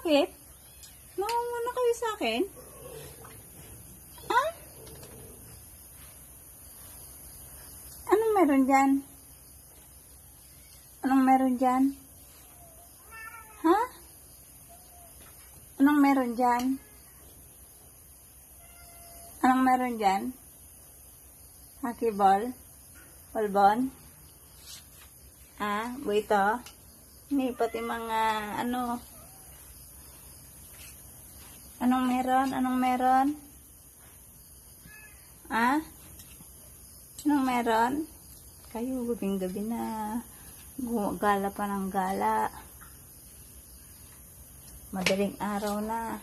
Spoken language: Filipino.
Bakit? Naunga kayo sa akin? Ha? Anong meron dyan? Anong meron dyan? Ha? Anong meron dyan? Anong meron dyan? Hockey ball? Balbon? Ah, buito? Hindi, pati mga ano. Anong meron? Anong meron? Ah? Anong meron? Kayo, gabing-gabi na. Gala pa ng gala. Madaling araw na.